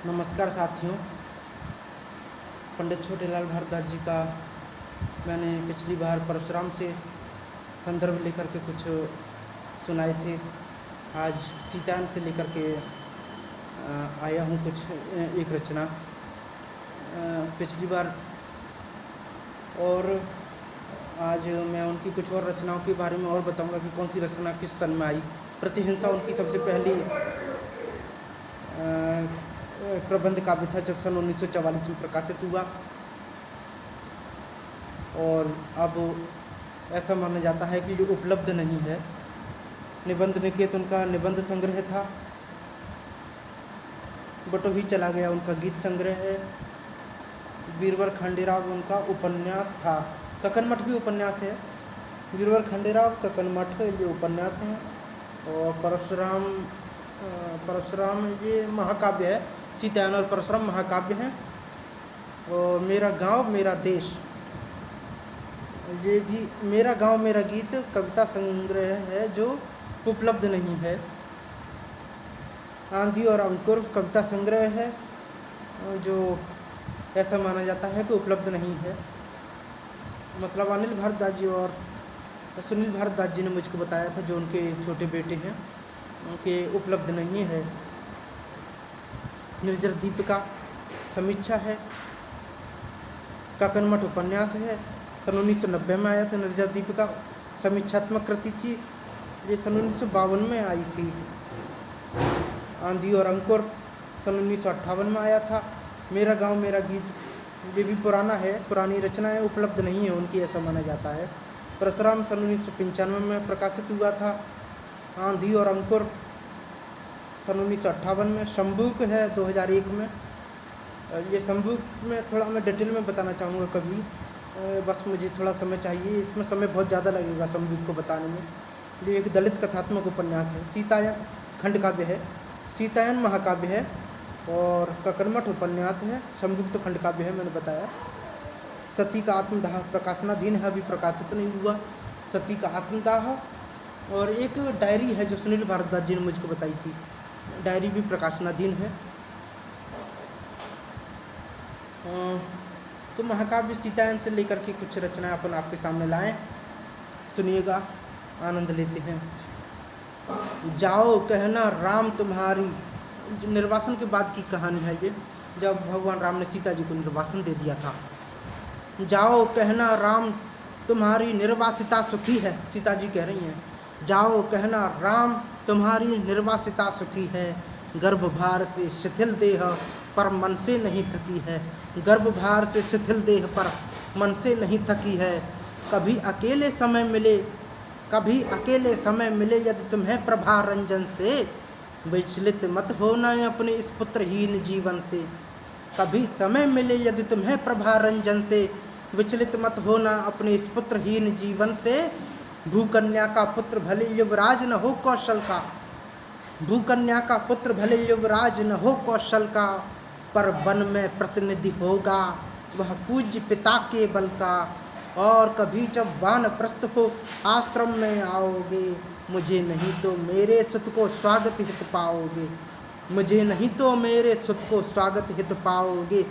नमस्कार साथियों। पंडित छोटेलाल भारद्वाज जी का मैंने पिछली बार परशुराम से संदर्भ लेकर के कुछ सुनाए थे। आज सीतायन से लेकर के आया हूँ कुछ एक रचना पिछली बार, और आज मैं उनकी कुछ और रचनाओं के बारे में और बताऊंगा कि कौन सी रचना किस सन में आई। प्रतिहिंसा उनकी सबसे पहली प्रबंध काव्य था जो सन 1944 में प्रकाशित हुआ, और अब ऐसा माना जाता है कि जो उपलब्ध नहीं है। निबंध निकेत उनका निबंध संग्रह था, बटोही चला गया उनका गीत संग्रह है। वीरवर खंडेराव उनका उपन्यास था। ककनमठ भी उपन्यास है। वीरवर खंडेराव, ककनमठ ये उपन्यास हैं, और परशुराम ये महाकाव्य है। सीतायन और परशुराम महाकाव्य हैं। और मेरा गांव मेरा देश, ये भी मेरा गांव मेरा गीत कविता संग्रह है जो उपलब्ध नहीं है। आंधी और अंकुर कविता संग्रह है जो ऐसा माना जाता है कि उपलब्ध नहीं है। मतलब अनिल भारद्वाज जी और सुनील भारद्वाज जी ने मुझको बताया था, जो उनके छोटे बेटे हैं, उनके उपलब्ध नहीं है। निर्जर दीपिका समीक्षा है। ककनमठ उपन्यास है, सन 1990 में आया था। निर्जर दीपिका समीक्षात्मक कृति थी, ये सन 1952 में आई थी। आंधी और अंकुर सन 1958 में आया था। मेरा गांव मेरा गीत ये भी पुराना है, पुरानी रचना है, उपलब्ध नहीं है उनकी, ऐसा माना जाता है। परशुराम सन 1995 में प्रकाशित हुआ था। आंधी और अंकुर सन 1958 में। शंभूक है 2001 में। ये शंभूक में थोड़ा मैं डिटेल में बताना चाहूँगा कभी, बस मुझे थोड़ा समय चाहिए, इसमें समय बहुत ज़्यादा लगेगा शंभूक को बताने में। ये एक दलित कथात्मक उपन्यास है। सीतायन खंड काव्य है, सीतायन महाकाव्य है, और ककनमठ उपन्यास है। शंभूक तो खंड काव्य है, मैंने बताया। सती का आत्मदाह प्रकाशनाधीन है, अभी प्रकाशित नहीं हुआ। सती का आत्मदाह, और एक डायरी है जो सुनील भारद्वाज जी ने मुझको बताई थी, डायरी भी प्रकाशनाधीन है। तो महाकाव्य सीतायन से लेकर के कुछ रचनाएं अपन आपके सामने लाएं, सुनिएगा, आनंद लेते हैं। जाओ कहना राम तुम्हारी, निर्वासन के बाद की कहानी है ये, जब भगवान राम ने सीता जी को निर्वासन दे दिया था। जाओ कहना राम तुम्हारी निर्वासिता सुखी है, सीता जी कह रही हैं। जाओ कहना राम तुम्हारी निर्वासिता सुखी है, गर्भभार से शिथिल देह पर मन से नहीं थकी है। गर्भभार से शिथिल देह पर मन से नहीं थकी है। कभी अकेले समय मिले यदि तुम्हें प्रभा रंजन से, विचलित मत होना अपने इस पुत्रहीन जीवन से। कभी समय मिले यदि तुम्हें प्रभा रंजन से, विचलित मत होना अपने इस पुत्रहीन जीवन से। भूकन्या का पुत्र भले युवराज न हो कौशल का, भूकन्या का पुत्र भले युवराज न हो कौशल का, पर वन में प्रतिनिधि होगा वह पूज्य पिता के बल का। और कभी जब वानप्रस्थ हो आश्रम में आओगे, मुझे नहीं तो मेरे सुत को स्वागत हित पाओगे। मुझे नहीं तो मेरे सुत को स्वागत हित पाओगे।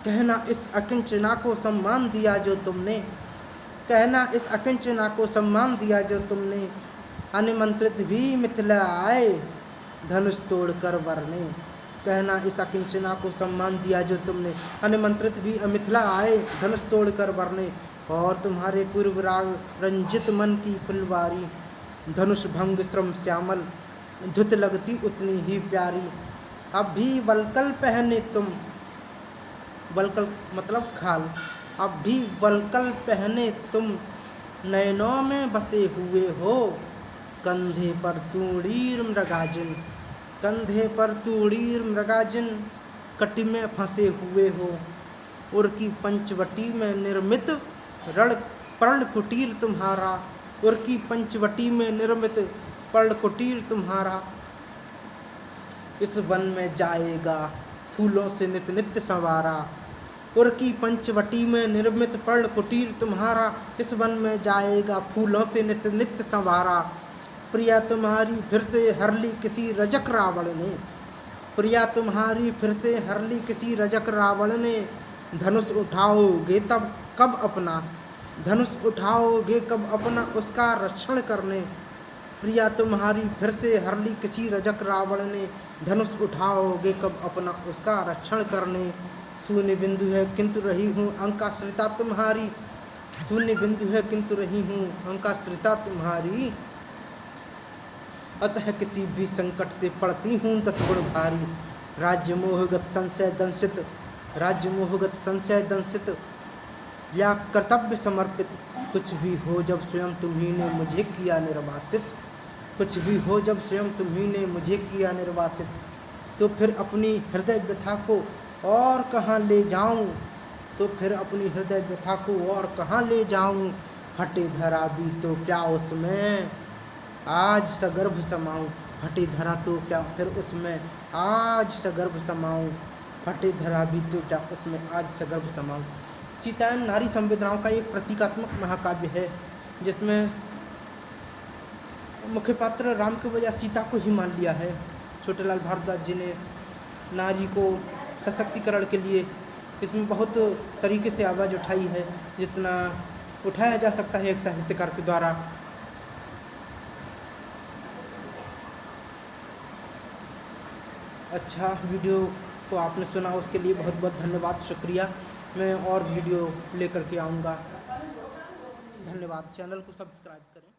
कहना इस अकिंचना को सम्मान दिया जो तुमने, कहना इस अकिंचना को सम्मान दिया जो तुमने। अनिमंत्रित भी मिथिला आए धनुष तोड़कर वरने। कहना इस अकिंचना को सम्मान दिया जो तुमने। अनिमंत्रित भी मिथिला आए धनुष तोड़कर वरने। और तुम्हारे पूर्व राग रंजित मन की फुलवारी, धनुष भंग श्रम श्यामल धुत लगती उतनी ही प्यारी। अब भी वलकल पहने तुम, वलकल मतलब खाल, अब भी वलकल पहने तुम नयनों में बसे हुए हो। कंधे पर तूड़ीर मृगाजिन, कंधे पर तूड़ीर मृगाजिन कटी में फंसे हुए हो। उर की पंचवटी में निर्मित पर्ण कुटीर तुम्हारा, उर की पंचवटी में निर्मित पर्ण कुटीर तुम्हारा। इस वन में जाएगा फूलों से नित नित्य संवारा। उर की पंचवटी में निर्मित पर्ण कुटीर तुम्हारा, इस वन में जाएगा फूलों से नित नित्य संवारा। प्रिया तुम्हारी फिर से हर ली किसी रजक रावण ने, प्रिया तुम्हारी फिर से हर ली किसी रजक रावण ने, धनुष उठाओगे तब कब अपना, धनुष उठाओगे कब अपना उसका रक्षण करने। प्रिया तुम्हारी फिर से हर ली किसी रजक रावण ने, धनुष उठाओगे कब अपना उसका रक्षण करने। शून्य बिंदु है किंतु रही हूँ अंकाश्रिता तुम्हारी, शून्य बिंदु है किंतु रही हूँ अंकाश्रिता तुम्हारी। अतः किसी भी संकट से पड़ती हूँ 10 गुण भारी, राज्य मोहगत संशय दंशित, राज्य मोहगत संशय दंशित या कर्तव्य समर्पित। कुछ भी हो जब स्वयं तुम्ही ने मुझे किया निर्वासित, कुछ भी हो जब स्वयं तुम्ही ने मुझे किया निर्वासित। तो फिर अपनी हृदय व्यथा को और कहाँ ले जाऊँ, तो फिर अपनी हृदय व्यथा को और कहाँ ले जाऊँ। हटे धरा भी तो क्या उसमें आज सगर्भ समाऊँ, हटे धरा तो क्या फिर उसमें आज सगर्भ समाऊँ, हटे धरा भी तो क्या उसमें आज सगर्भ समाऊँ। सीतायन नारी संवेदनाओं का एक प्रतीकात्मक महाकाव्य है, जिसमें मुख्य पात्र राम के बजाय सीता को ही मान लिया है। छोटेलाल भारद्वाज जी ने नारी को सशक्तिकरण के लिए इसमें बहुत तरीके से आवाज़ उठाई है, जितना उठाया जा सकता है एक साहित्यकार के द्वारा। अच्छा, वीडियो को आपने सुना उसके लिए बहुत बहुत धन्यवाद, शुक्रिया। मैं और वीडियो लेकर के आऊँगा। धन्यवाद। चैनल को सब्सक्राइब करें।